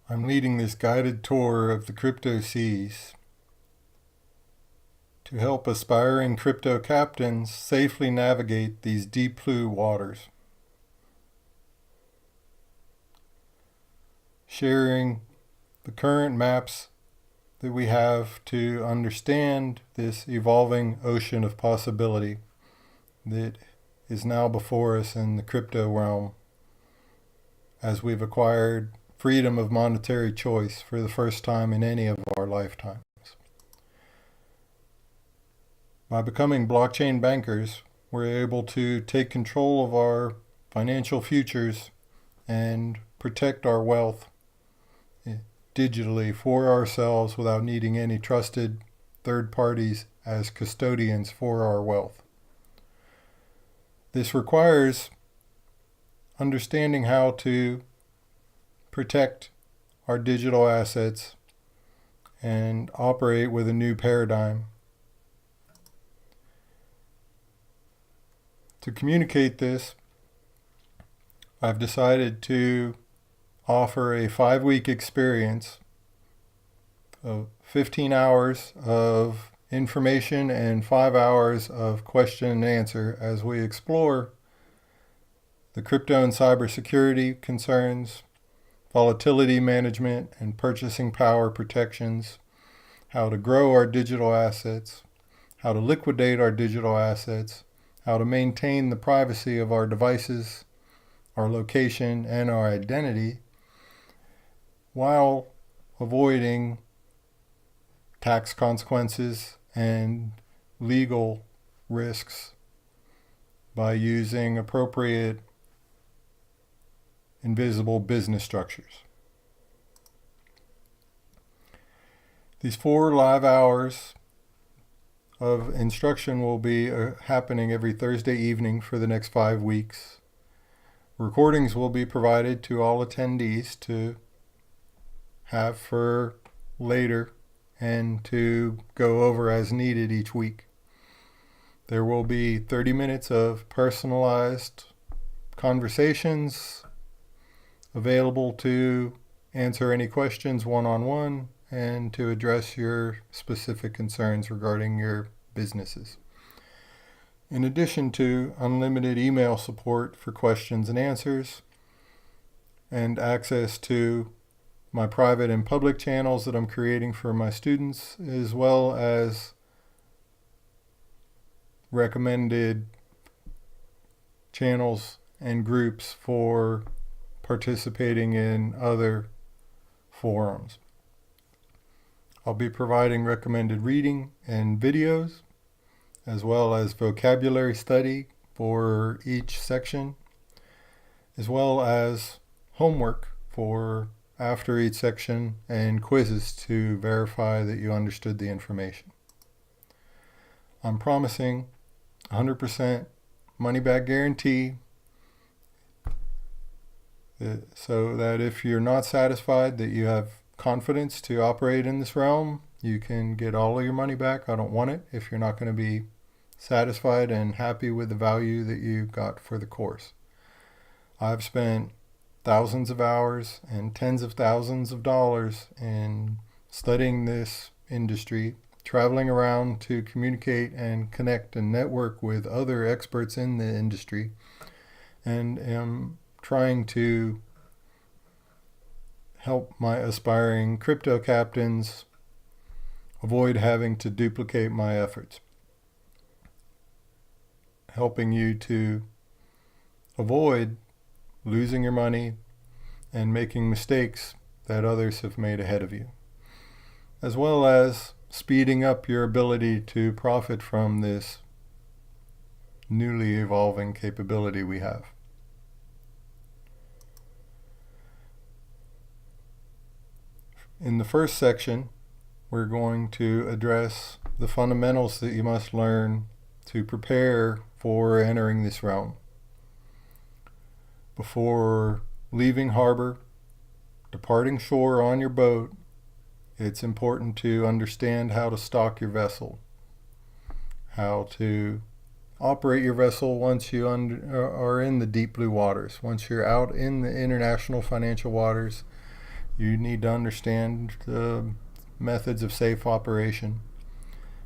I'm leading this guided tour of the crypto seas to help aspiring crypto captains safely navigate these deep blue waters, sharing the current maps that we have to understand this evolving ocean of possibility that is now before us in the crypto realm as we've acquired freedom of monetary choice for the first time in any of our lifetimes. By becoming blockchain bankers, we're able to take control of our financial futures and protect our wealth digitally for ourselves without needing any trusted third parties as custodians for our wealth. This requires understanding how to protect our digital assets and operate with a new paradigm. To communicate this, I've decided to offer a 5-week experience of 15 hours of information and 5 hours of question and answer as we explore the crypto and cybersecurity concerns, volatility management and purchasing power protections, how to grow our digital assets, how to liquidate our digital assets, how to maintain the privacy of our devices, our location, and our identity, while avoiding tax consequences and legal risks by using appropriate invisible business structures. These 4 live hours of instruction will be happening every Thursday evening for the next 5 weeks. Recordings will be provided to all attendees to have for later and to go over as needed each week. There will be 30 minutes of personalized conversations available to answer any questions one-on-one and to address your specific concerns regarding your businesses. In addition to unlimited email support for questions and answers and access to my private and public channels that I'm creating for my students, as well as recommended channels and groups for participating in other forums. I'll be providing recommended reading and videos, as well as vocabulary study for each section, as well as homework for after each section and quizzes to verify that you understood the information. I'm promising 100% money-back guarantee, so that if you're not satisfied that you have confidence to operate in this realm, you can get all of your money back. I don't want it if you're not going to be satisfied and happy with the value that you got for the course. I've spent thousands of hours and tens of thousands of dollars in studying this industry, traveling around to communicate and connect and network with other experts in the industry, and am trying to help my aspiring crypto captains avoid having to duplicate my efforts, helping you to avoid losing your money and making mistakes that others have made ahead of you, as well as speeding up your ability to profit from this newly evolving capability we have. In the first section, we're going to address the fundamentals that you must learn to prepare for entering this realm. Before leaving harbor, departing shore on your boat, it's important to understand how to stock your vessel, how to operate your vessel once you are in the deep blue waters. Once you're out in the international financial waters, You need to understand the methods of safe operation,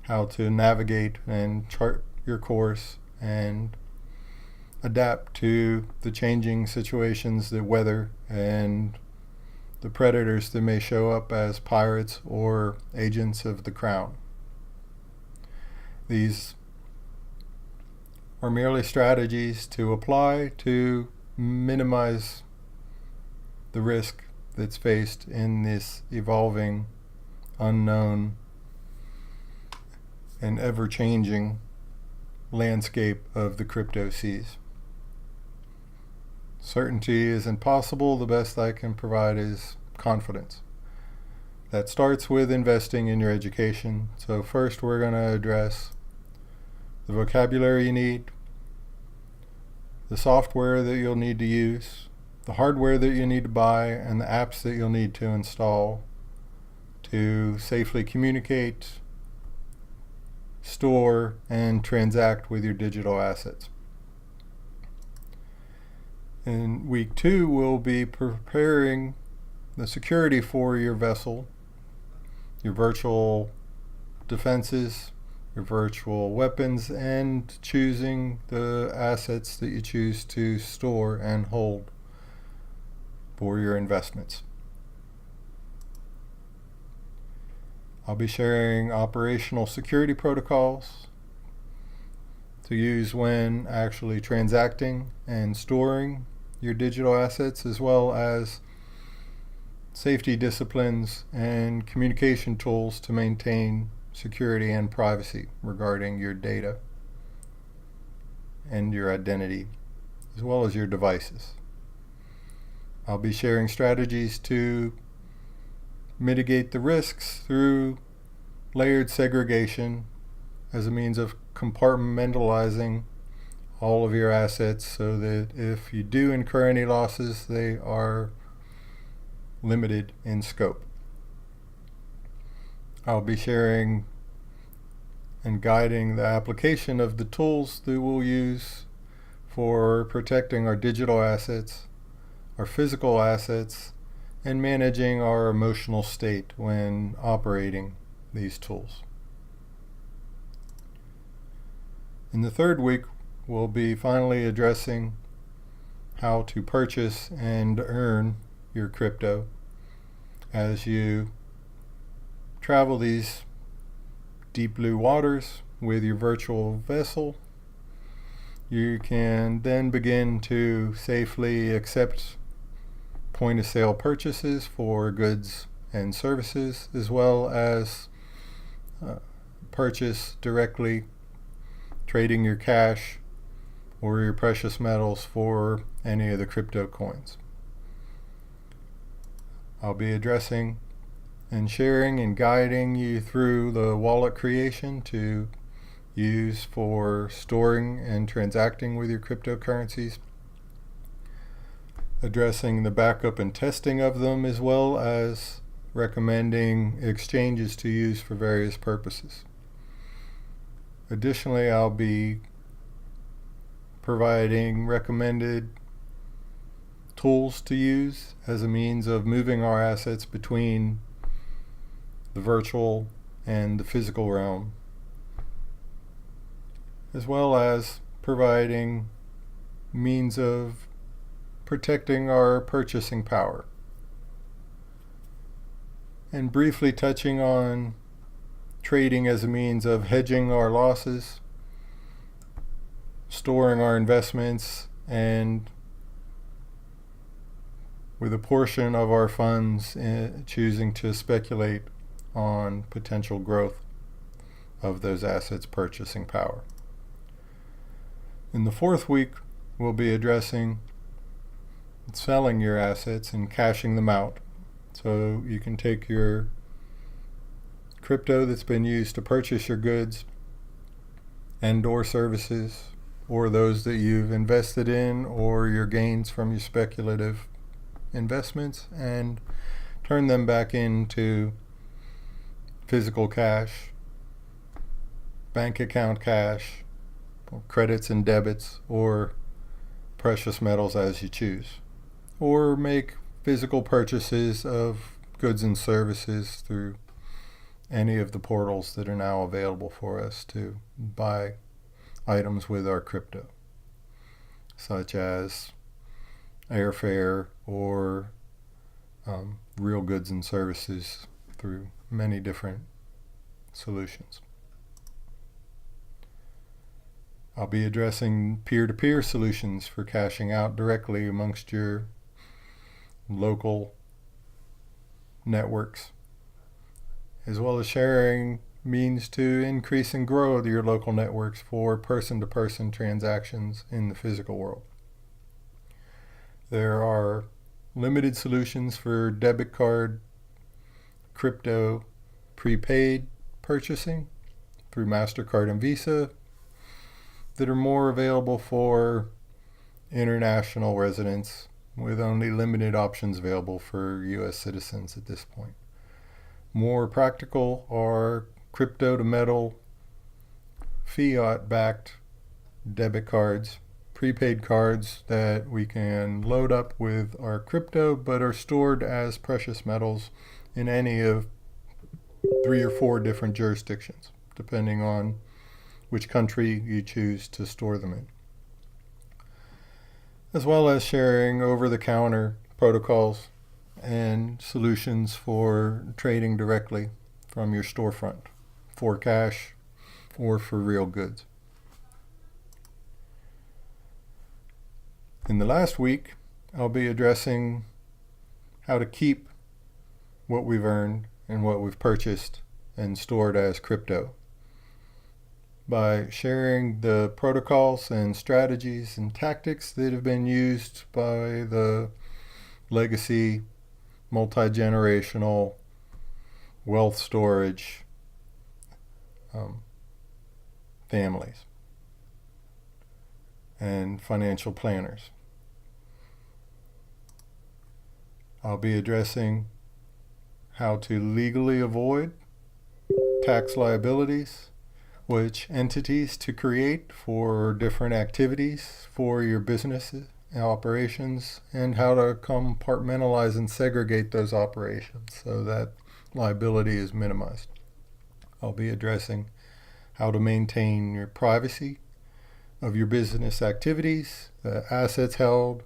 how to navigate and chart your course and adapt to the changing situations, the weather, and the predators that may show up as pirates or agents of the crown. These are merely strategies to apply to minimize the risk that's faced in this evolving, unknown, and ever-changing landscape of the crypto seas. Certainty is impossible. The best I can provide is confidence. That starts with investing in your education. So first we're going to address the vocabulary you need, the software that you'll need to use, the hardware that you need to buy, and the apps that you'll need to install to safely communicate, store, and transact with your digital assets. In week 2, we'll be preparing the security for your vessel, your virtual defenses, your virtual weapons, and choosing the assets that you choose to store and hold for your investments. I'll be sharing operational security protocols to use when actually transacting and storing your digital assets, as well as safety disciplines and communication tools to maintain security and privacy regarding your data and your identity, as well as your devices. I'll be sharing strategies to mitigate the risks through layered segregation as a means of compartmentalizing all of your assets so that if you do incur any losses, they are limited in scope. I'll be sharing and guiding the application of the tools that we'll use for protecting our digital assets, our physical assets, and managing our emotional state when operating these tools. In the third week, we'll be finally addressing how to purchase and earn your crypto as you travel these deep blue waters with your virtual vessel. You can then begin to safely accept point-of-sale purchases for goods and services, as well as purchase directly, trading your cash or your precious metals for any of the crypto coins. I'll be addressing and sharing and guiding you through the wallet creation to use for storing and transacting with your cryptocurrencies, addressing the backup and testing of them, as well as recommending exchanges to use for various purposes. Additionally, I'll be providing recommended tools to use as a means of moving our assets between the virtual and the physical realm, as well as providing means of protecting our purchasing power, and briefly touching on trading as a means of hedging our losses, storing our investments, and with a portion of our funds choosing to speculate on potential growth of those assets' purchasing power. In the fourth week, we'll be addressing selling your assets and cashing them out. So you can take your crypto that's been used to purchase your goods and or services, or those that you've invested in, or your gains from your speculative investments, and turn them back into physical cash, bank account cash, credits and debits, or precious metals as you choose, or make physical purchases of goods and services through any of the portals that are now available for us to buy items with our crypto, such as airfare or real goods and services through many different solutions. I'll be addressing peer-to-peer solutions for cashing out directly amongst your local networks, as well as sharing means to increase and grow your local networks for person-to-person transactions in the physical world. There are limited solutions for debit card, crypto, prepaid purchasing through MasterCard and Visa that are more available for international residents, with only limited options available for U.S. citizens at this point. More practical are crypto-to-metal, fiat-backed debit cards, prepaid cards that we can load up with our crypto but are stored as precious metals in any of 3 or 4 different jurisdictions, depending on which country you choose to store them in, as well as sharing over-the-counter protocols and solutions for trading directly from your storefront for cash or for real goods. In the last week, I'll be addressing how to keep what we've earned and what we've purchased and stored as crypto, by sharing the protocols and strategies and tactics that have been used by the legacy, multi-generational wealth storage families and financial planners. I'll be addressing how to legally avoid tax liabilities, which entities to create for different activities for your business operations, and how to compartmentalize and segregate those operations so that liability is minimized. I'll be addressing how to maintain your privacy of your business activities, the assets held,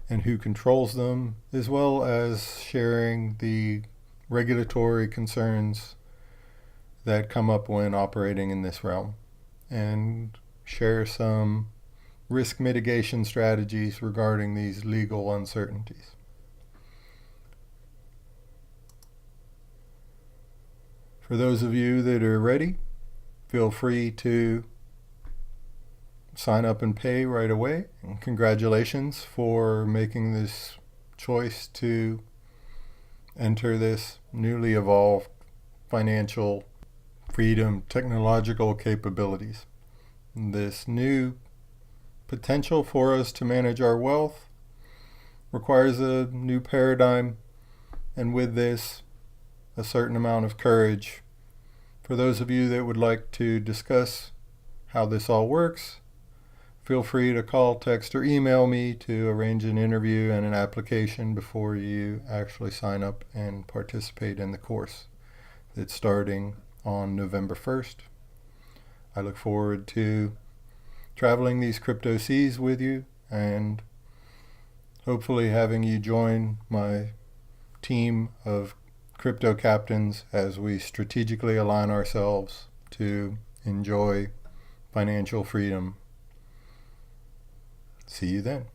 and who controls them, as well as sharing the regulatory concerns that come up when operating in this realm, and share some risk mitigation strategies regarding these legal uncertainties. For those of you that are ready, feel free to sign up and pay right away. And congratulations for making this choice to enter this newly evolved financial freedom technological capabilities. This new potential for us to manage our wealth requires a new paradigm, and with this, a certain amount of courage. For those of you that would like to discuss how this all works, feel free to call, text, or email me to arrange an interview and an application before you actually sign up and participate in the course that's starting on November 1st. I look forward to traveling these crypto seas with you and hopefully having you join my team of crypto captains as we strategically align ourselves to enjoy financial freedom. See you then.